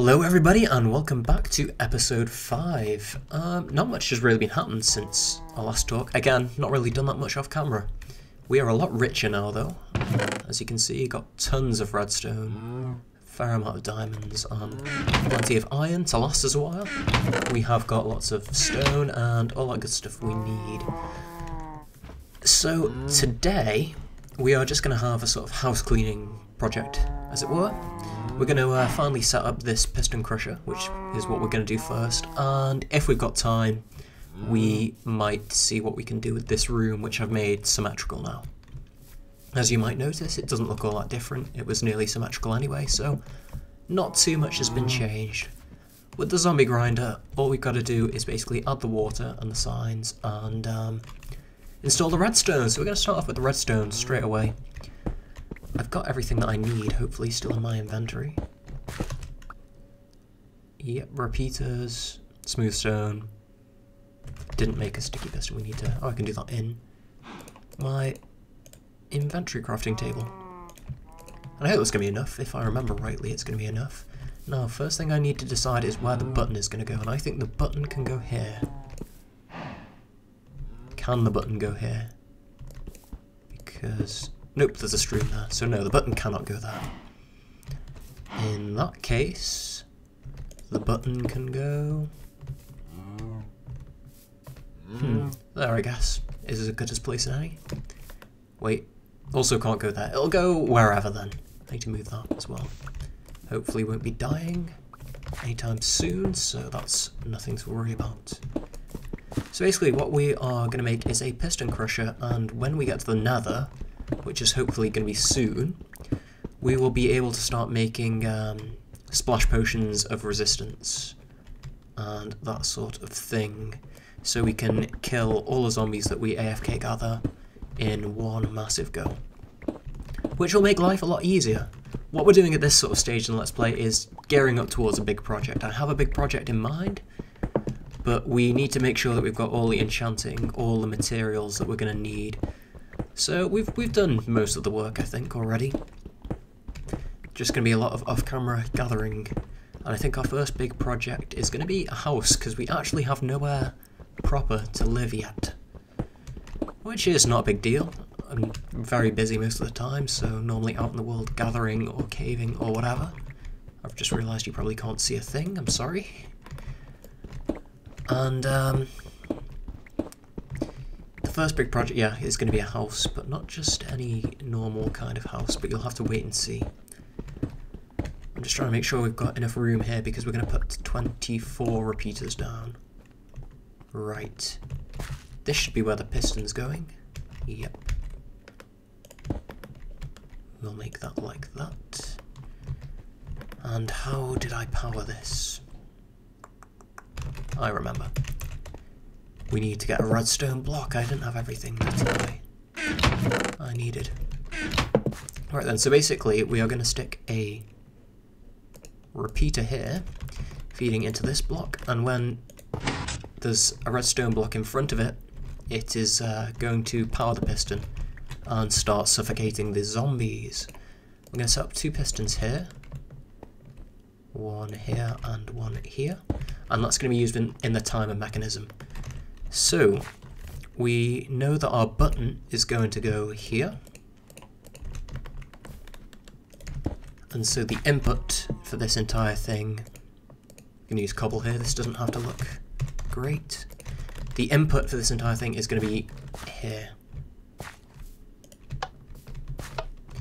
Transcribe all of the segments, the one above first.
Hello everybody and welcome back to episode 5. Not much has really been happened since our last talk. Again, not really done that much off camera. We are a lot richer now though. As you can see, got tons of redstone, a fair amount of diamonds and plenty of iron to last us a while. We have got lots of stone and all that good stuff we need. So today we are just going to have a sort of house cleaning project, as it were. We're going to finally set up this piston crusher, which is what we're going to do first, and if we've got time, we might see what we can do with this room, which I've made symmetrical now. As you might notice, it doesn't look all that different. It was nearly symmetrical anyway, so not too much has been changed. With the zombie grinder, all we've got to do is basically add the water and the signs and install the redstone. So we're going to start off with the redstone straight away. I've got everything that I need, hopefully, still in my inventory. Yep, repeaters, smooth stone. Didn't make a sticky piston, we need to... Oh, I can do that in my inventory crafting table. And I hope it's going to be enough. If I remember rightly, it's going to be enough. Now, first thing I need to decide is where the button is going to go, and I think the button can go here. Can the button go here? Because... Nope, there's a stream there, so no, the button cannot go there. In that case, the button can go... there I guess, is as good as place in any. Wait, also can't go there. It'll go wherever then. I need to move that as well. Hopefully won't be dying anytime soon, so that's nothing to worry about. So basically what we are going to make is a piston crusher, and when we get to the nether, which is hopefully going to be soon, we will be able to start making splash potions of resistance and that sort of thing, so we can kill all the zombies that we AFK gather in one massive go, which will make life a lot easier. What we're doing at this sort of stage in Let's Play is gearing up towards a big project. I have a big project in mind, but we need to make sure that we've got all the enchanting, all the materials that we're going to need. So we've done most of the work, I think, already. Just going to be a lot of off-camera gathering, and I think our first big project is going to be a house, because we actually have nowhere proper to live yet. Which is not a big deal. I'm very busy most of the time, so normally out in the world gathering or caving or whatever. I've just realised you probably can't see a thing, I'm sorry. And the first big project, yeah, is going to be a house, but not just any normal kind of house, but you'll have to wait and see. I'm just trying to make sure we've got enough room here, because we're going to put 24 repeaters down. Right. This should be where the piston's going. Yep. We'll make that like that. And how did I power this? I remember. We need to get a redstone block. I didn't have everything that I needed. Alright then, so basically we are going to stick a repeater here, feeding into this block, and when there's a redstone block in front of it, it is going to power the piston and start suffocating the zombies. I'm going to set up 2 pistons here. One here and one here. And that's going to be used in the timer mechanism. So, we know that our button is going to go here. And so the input for this entire thing, I'm going to use cobble here, this doesn't have to look great. The input for this entire thing is going to be here.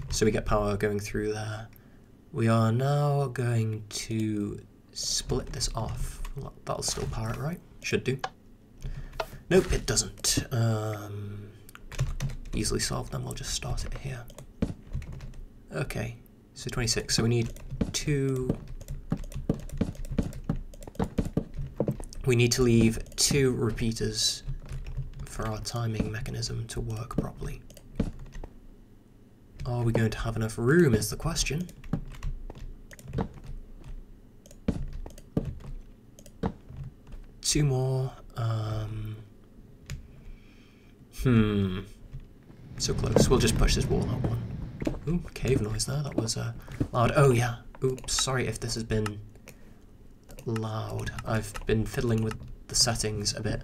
So we get power going through there. We are now going to split this off. That'll still power it, right? Should do. Nope, it doesn't. Easily solved, then we'll just start it here. Okay, so 26, so we need 2... We need to leave 2 repeaters for our timing mechanism to work properly. Are we going to have enough room is the question. Two more. So close. We'll just push this wall out one. Ooh, cave noise there. That was loud. Oh yeah. Oops. Sorry if this has been loud. I've been fiddling with the settings a bit.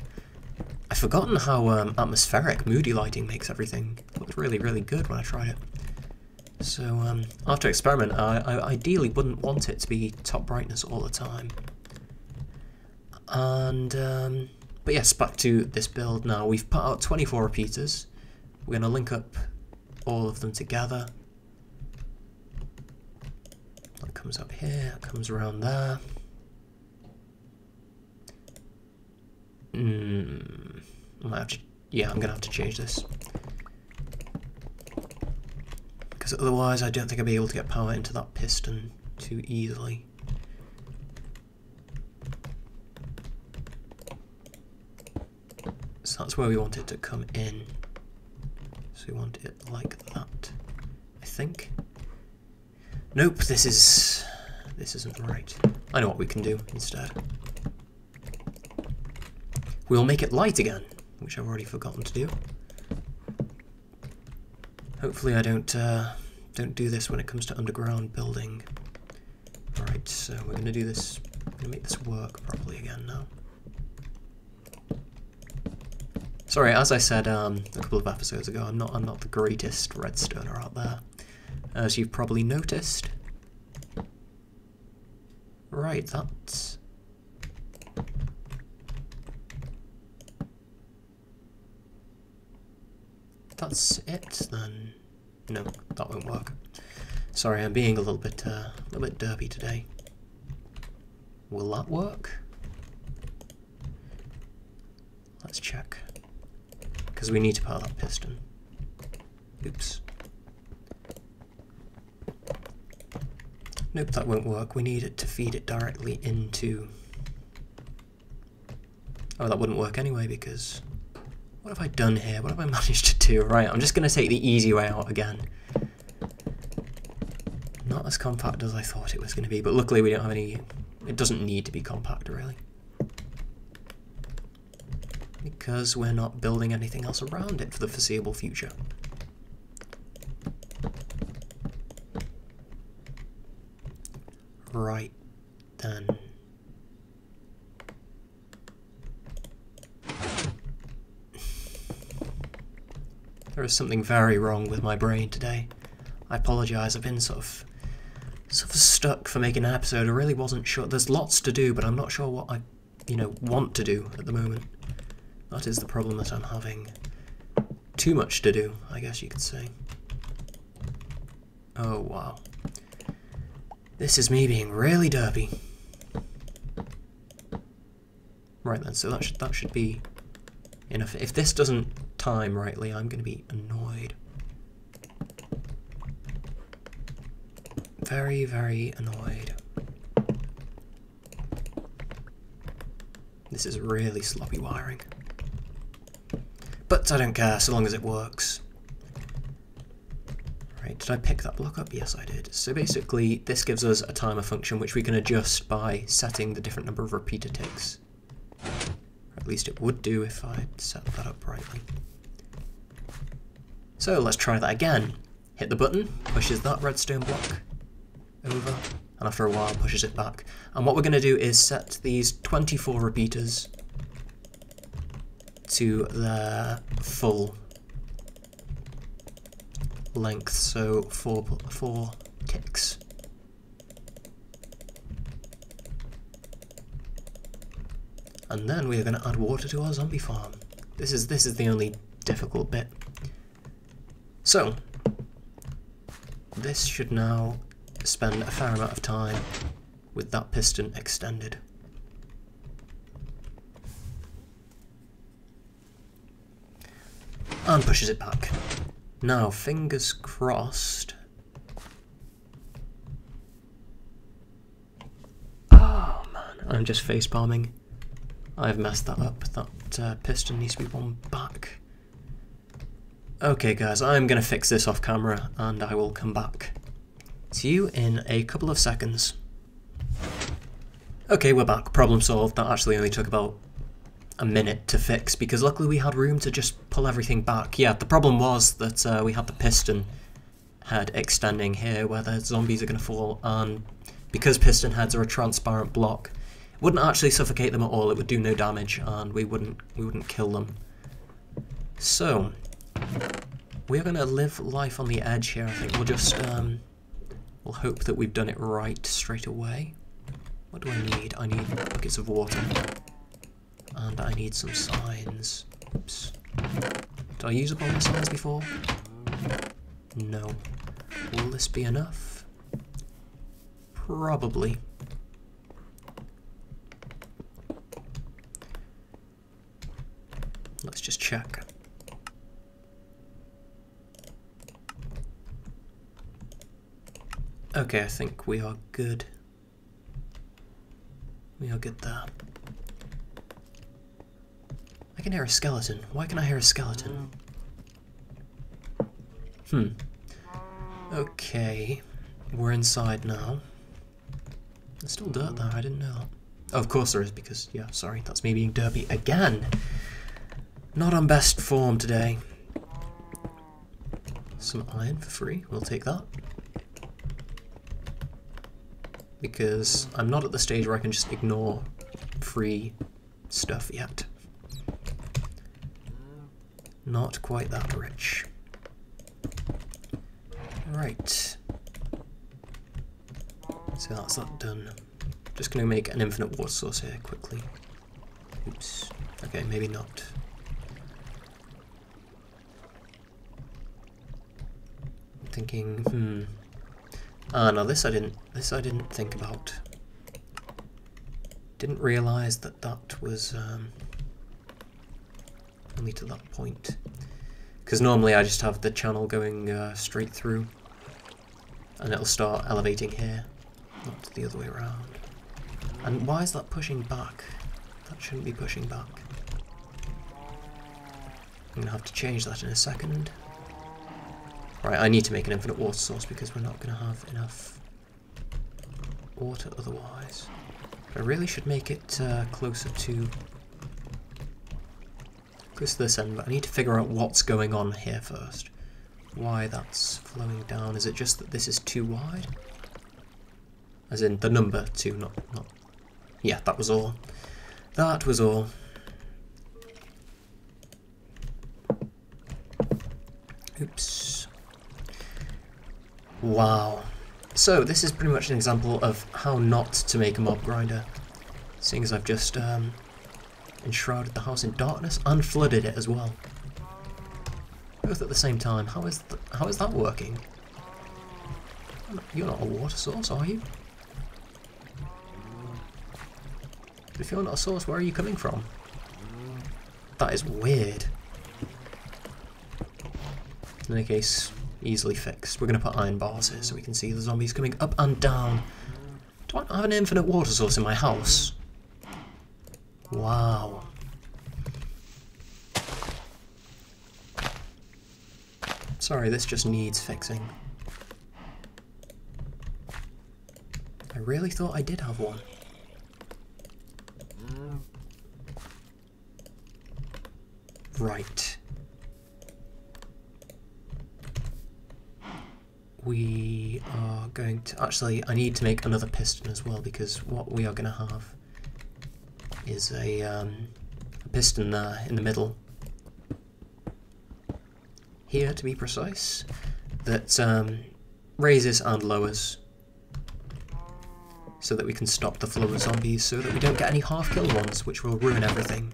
I've forgotten how atmospheric moody lighting makes everything. It looked really, really good when I tried it. So I'll have to experiment. I ideally wouldn't want it to be top brightness all the time. And but yes, back to this build now. We've put out 24 repeaters. We're going to link up all of them together. That comes up here, that comes around there. I might have to, yeah, I'm going to have to change this. Because otherwise I don't think I'll be able to get power into that piston too easily. So that's where we want it to come in. So we want it like that, I think. Nope, this isn't right. I know what we can do instead. We'll make it light again, which I've already forgotten to do. Hopefully I don't do this when it comes to underground building. Alright, so we're going to do this, we're going to make this work properly again now. Sorry, as I said a couple of episodes ago, I'm not the greatest redstoner out there, as you've probably noticed. Right, that's it then. No, that won't work. Sorry, I'm being a little bit derpy today. Will that work? Let's check. Because we need to power that piston. Oops. Nope, that won't work. We need it to feed it directly into... Oh, that wouldn't work anyway because... What have I done here? What have I managed to do? Right, I'm just going to take the easy way out again. Not as compact as I thought it was going to be, but luckily we don't have any... It doesn't need to be compact, really. Because we're not building anything else around it for the foreseeable future. Right, then. There is something very wrong with my brain today. I apologise, I've been sort of stuck for making an episode. I really wasn't sure. There's lots to do, but I'm not sure what I, want to do at the moment. That is the problem that I'm having. Too much to do, I guess you could say. Oh, wow. This is me being really derpy. Right then, so that should be enough. If this doesn't time rightly, I'm going to be annoyed. Very, very annoyed. This is really sloppy wiring. But I don't care, so long as it works. Right, did I pick that block up? Yes, I did. So basically, this gives us a timer function which we can adjust by setting the different number of repeater ticks. Or at least it would do if I set that up rightly. So let's try that again. Hit the button, pushes that redstone block over, and after a while pushes it back. And what we're going to do is set these 24 repeaters to their full length, so four ticks. And then we are going to add water to our zombie farm. This is the only difficult bit. So this should now spend a fair amount of time with that piston extended. And pushes it back. Now, fingers crossed. Oh man, I'm just face palming. I've messed that up. That piston needs to be one back. Okay guys, I'm going to fix this off camera and I will come back to you in a couple of seconds. Okay, we're back. Problem solved. That actually only took about a minute to fix because luckily we had room to just pull everything back. Yeah, the problem was that we had the piston head extending here where the zombies are going to fall, and because piston heads are a transparent block, Wouldn't actually suffocate them at all, it would do no damage, and we wouldn't kill them. So, we're going to live life on the edge here, I think. We'll just, we'll hope that we've done it right straight away. What do I need? I need buckets of water. And I need some signs. Oops. Did I use up all my signs before? No. Will this be enough? Probably. Let's just check. Okay, I think we are good. We are good there. I can hear a skeleton. Why can I hear a skeleton? Okay. We're inside now. There's still dirt there, I didn't know that. Oh, of course there is, because, yeah, sorry, that's me being derpy again. Not on best form today. Some iron for free, we'll take that. Because I'm not at the stage where I can just ignore free stuff yet. Not quite that rich. Right. So that's that done. Just going to make an infinite water source here quickly. Oops. Okay, maybe not. I'm thinking, Ah, no, this I didn't think about. Didn't realise that that was only to that point. Because normally I just have the channel going straight through, and it'll start elevating here, not the other way around. And why is that pushing back? That shouldn't be pushing back. I'm gonna have to change that in a second. Right, I need to make an infinite water source because we're not gonna have enough water otherwise. I really should make it closer to this end, but I need to figure out what's going on here first. Why that's flowing down. Is it just that this is too wide? As in the number 2, not... Yeah, that was all. That was all. Oops. Wow. So, this is pretty much an example of how not to make a mob grinder. Seeing as I've just enshrouded the house in darkness and flooded it as well. Both at the same time. How is that working? You're not a water source, are you? If you're not a source, where are you coming from? That is weird. In any case, easily fixed. We're going to put iron bars here so we can see the zombies coming up and down. Do I not have an infinite water source in my house? Wow. Sorry, this just needs fixing. I really thought I did have one. Right. We are going to... Actually, I need to make another piston as well, because what we are going to have is a piston there in the middle. Here, to be precise, that raises and lowers so that we can stop the flow of zombies, so that we don't get any half-killed ones, which will ruin everything.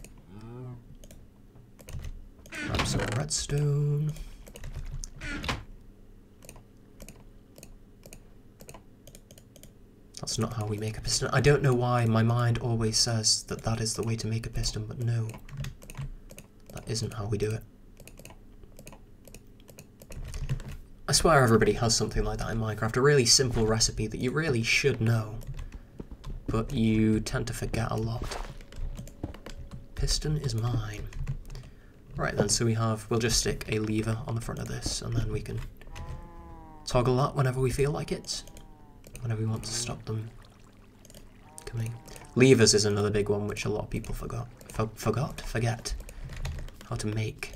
Grab some redstone. That's not how we make a piston. I don't know why my mind always says that that is the way to make a piston, but no. That isn't how we do it. I swear everybody has something like that in Minecraft, a really simple recipe that you really should know, but you tend to forget a lot. Piston is mine. Right then, so we'll just stick a lever on the front of this, and then we can toggle that whenever we feel like it, whenever we want to stop them coming. Levers is another big one, which a lot of people forget how to make.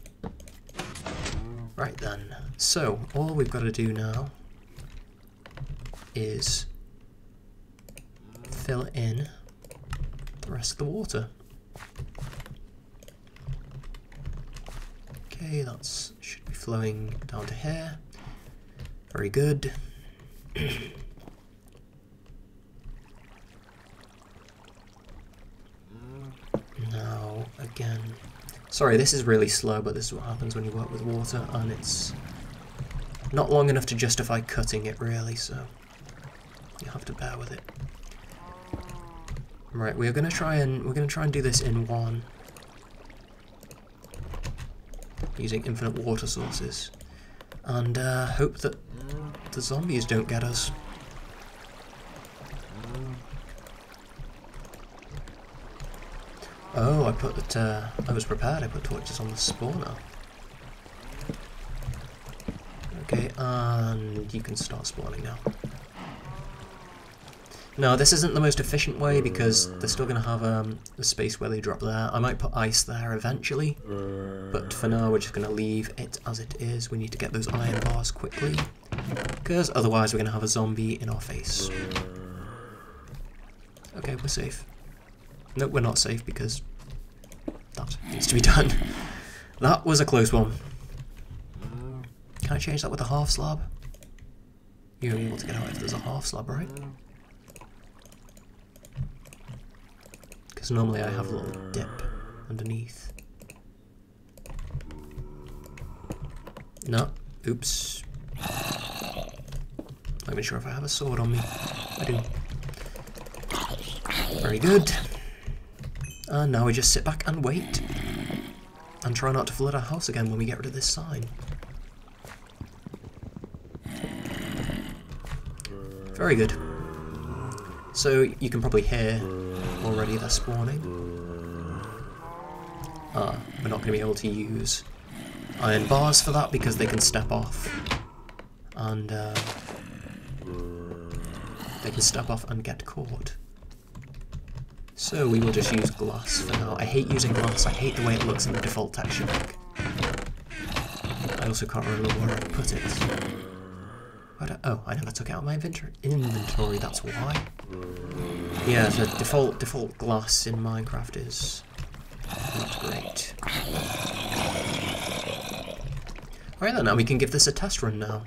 Right then, so all we've got to do now is fill in the rest of the water. Okay, that should be flowing down to here. Very good. Now, again... Sorry, this is really slow, but this is what happens when you work with water, and it's not long enough to justify cutting it, really, so you have to bear with it. Right, we're gonna try and do this in one, using infinite water sources, and hope that the zombies don't get us. Oh, I was prepared. I put torches on the spawner. Okay, and you can start spawning now. No, this isn't the most efficient way because they're still going to have the space where they drop there. I might put ice there eventually, but for now we're just going to leave it as it is. We need to get those iron bars quickly, because otherwise we're going to have a zombie in our face. Okay, we're safe. No, we're not safe because that needs to be done. That was a close one. Can I change that with a half slab? You're able to get out if there's a half slab, right? Because normally I have a little dip underneath. No, oops. Not even sure if I have a sword on me. I do. Very good. And now we just sit back and wait. And try not to flood our house again when we get rid of this sign. Very good. So you can probably hear already they're spawning. We're not going to be able to use iron bars for that because they can step off. And they can step off and get caught. So we will just use glass for now. I hate using glass. I hate the way it looks in the default texture pack. I also can't remember where I put it. Oh, I never took it out of my inventory, that's why. Yeah, the default glass in Minecraft is not great. Alright then, now we can give this a test run now.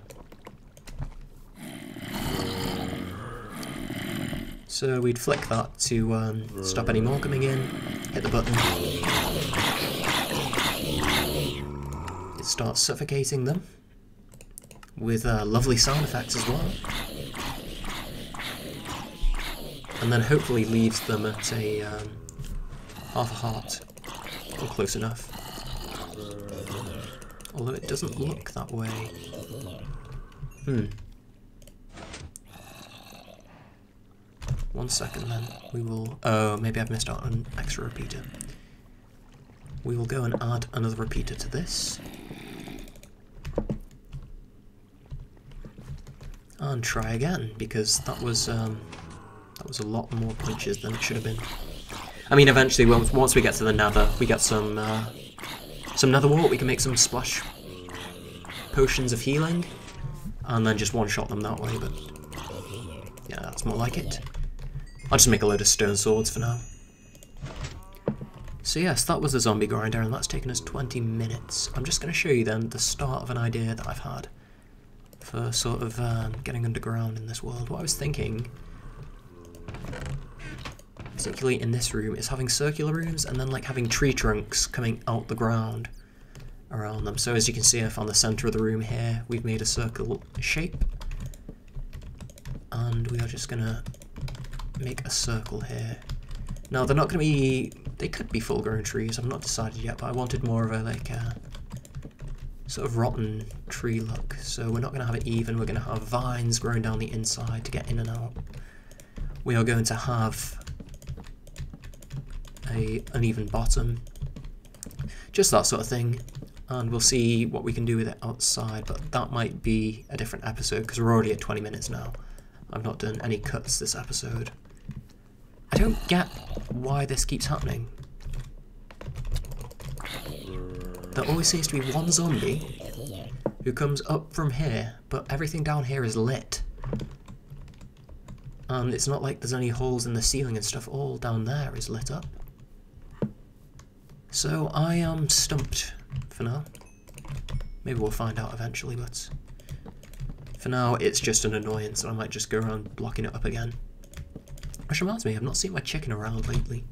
So we'd flick that to stop any more coming in, hit the button. It starts suffocating them. With lovely sound effects as well. And then hopefully leaves them at a half a heart, or close enough. Although it doesn't look that way. One second then, we will... Oh, maybe I've missed out on an extra repeater. We will go and add another repeater to this. And try again, because that was a lot more punches than it should have been. I mean, eventually, once we get to the nether, we get some nether wart, we can make some splash potions of healing, and then just one-shot them that way, but yeah, that's more like it. I'll just make a load of stone swords for now. So yes, that was the zombie grinder, and that's taken us 20 minutes. I'm just going to show you then the start of an idea that I've had for sort of getting underground in this world. What I was thinking, particularly in this room, is having circular rooms and then like having tree trunks coming out the ground around them. So as you can see, I found the centre of the room here. We've made a circle shape, and we are just gonna make a circle here. Now they're not gonna be, they could be full grown trees, I've not decided yet, but I wanted more of a like sort of rotten tree look. So we're not going to have it even, we're going to have vines growing down the inside to get in and out. We are going to have a uneven bottom, just that sort of thing, and we'll see what we can do with it outside, but that might be a different episode because we're already at 20 minutes now. I've not done any cuts this episode. I don't get why this keeps happening. There always seems to be one zombie who comes up from here, but everything down here is lit. And it's not like there's any holes in the ceiling and stuff. All down there is lit up. So I am stumped for now. Maybe we'll find out eventually, but for now it's just an annoyance, and I might just go around blocking it up again. Which reminds me, I've not seen my chicken around lately.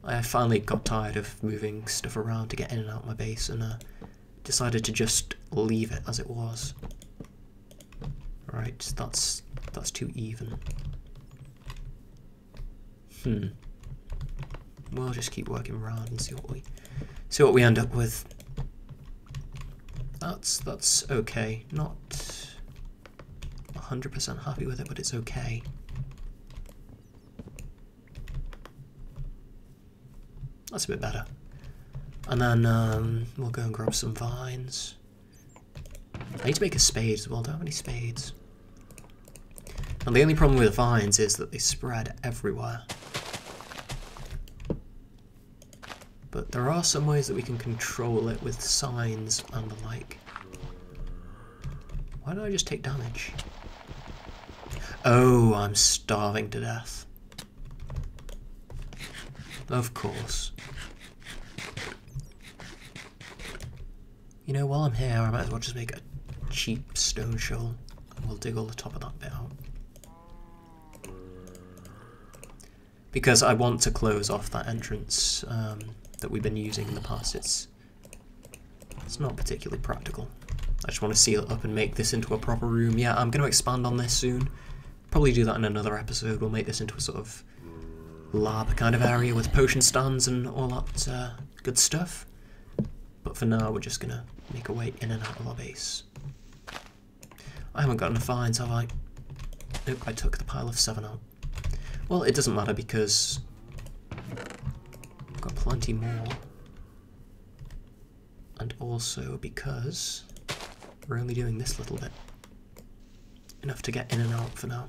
I finally got tired of moving stuff around to get in and out of my base, and decided to just leave it as it was. Right, that's too even. We'll just keep working around and see what we end up with. That's okay. Not 100% happy with it, but it's okay. That's a bit better. And then we'll go and grab some vines. I need to make a spade as well. Don't have any spades. And the only problem with vines is that they spread everywhere. But there are some ways that we can control it with signs and the like. Why did I just take damage? Oh, I'm starving to death. Of course. You know, while I'm here, I might as well just make a cheap stone shovel. And we'll dig all the top of that bit out. Because I want to close off that entrance that we've been using in the past. It's not particularly practical. I just want to seal it up and make this into a proper room. Yeah, I'm going to expand on this soon. Probably do that in another episode. We'll make this into a sort of lab kind of area with potion stands and all that good stuff. But for now, we're just going to make a way in and out of our base. I haven't got enough vines, have I? Nope, I took the pile of 7 out. Well, it doesn't matter because I've got plenty more. And also because we're only doing this little bit. Enough to get in and out for now.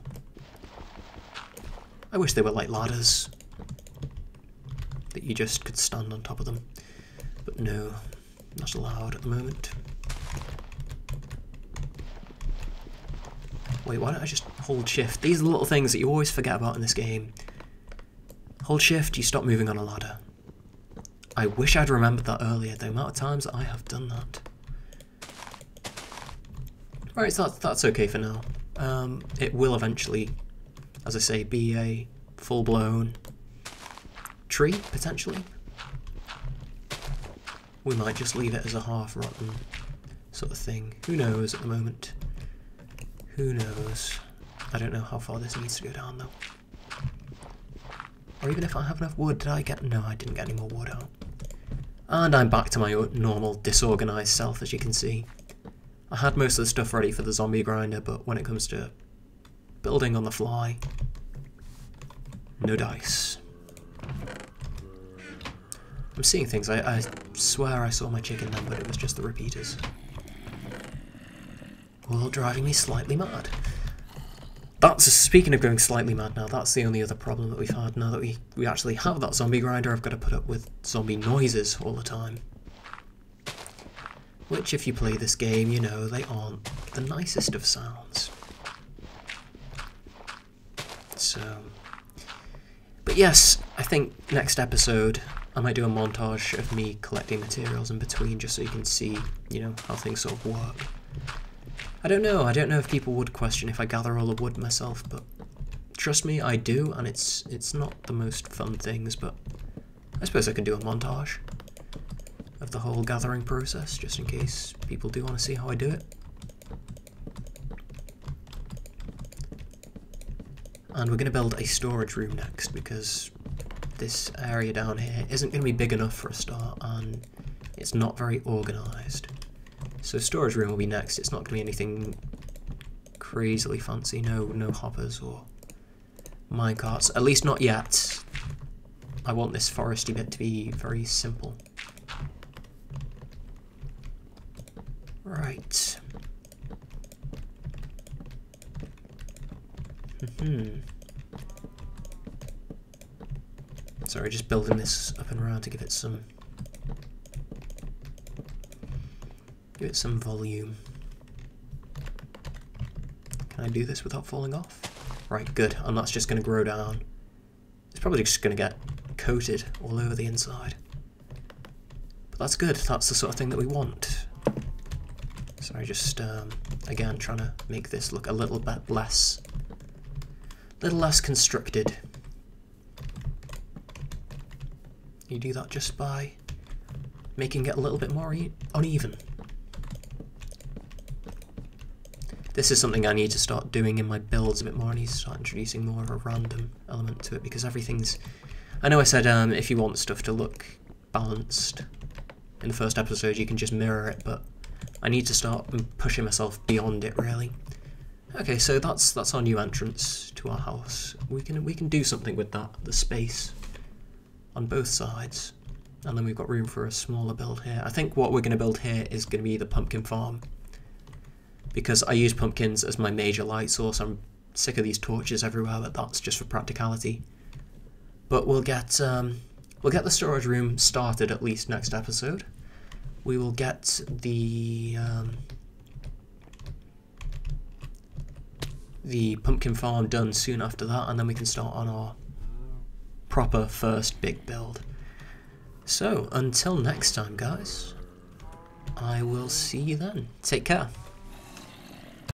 I wish they were like ladders. That you just could stand on top of them. But no, not allowed at the moment. Wait, why don't I just hold shift? These are the little things that you always forget about in this game. Hold shift, you stop moving on a ladder. I wish I'd remembered that earlier, the amount of times that I have done that. Right, so that's okay for now. It will eventually, as I say, be a full-blown tree, potentially. We might just leave it as a half-rotten sort of thing. Who knows at the moment? Who knows? I don't know how far this needs to go down, though. Or even if I have enough wood, did I get... No, I didn't get any more wood out. And I'm back to my normal disorganised self, as you can see. I had most of the stuff ready for the zombie grinder, but when it comes to building on the fly, no dice. I'm seeing things. I swear I saw my chicken then, but it was just the repeaters. All driving me slightly mad. Speaking of going slightly mad now, that's the only other problem that we've had now that we actually have that zombie grinder. I've got to put up with zombie noises all the time. Which, if you play this game, you know they aren't the nicest of sounds. So... But yes, I think next episode I might do a montage of me collecting materials in between just so you can see, you know, how things sort of work. I don't know if people would question if I gather all the wood myself, but trust me, I do, and it's not the most fun things, but I suppose I can do a montage of the whole gathering process, just in case people do want to see how I do it. And we're going to build a storage room next, because this area down here isn't going to be big enough for a start, and it's not very organised. So storage room will be next. It's not going to be anything crazily fancy, no hoppers or minecarts, at least not yet. I want this foresty bit to be very simple. Right. Sorry, just building this up and around to give it some volume. Can I do this without falling off? Right, good. And that's just going to grow down. It's probably just going to get coated all over the inside. But that's good. That's the sort of thing that we want. Sorry, just again trying to make this look a little bit less constricted. You do that just by making it a little bit more uneven. This is something I need to start doing in my builds a bit more. I need to start introducing more of a random element to it, because everything's... I know I said if you want stuff to look balanced in the first episode, you can just mirror it, but I need to start pushing myself beyond it, really. Okay, so that's our new entrance to our house. We can do something with that, the space on both sides. And then we've got room for a smaller build here. I think what we're going to build here is going to be the pumpkin farm, because I use pumpkins as my major light source. I'm sick of these torches everywhere, but that's just for practicality. But we'll get the storage room started at least next episode. We will get the pumpkin farm done soon after that, and then we can start on our proper first big build. So until next time, guys, I will see you then. Take care.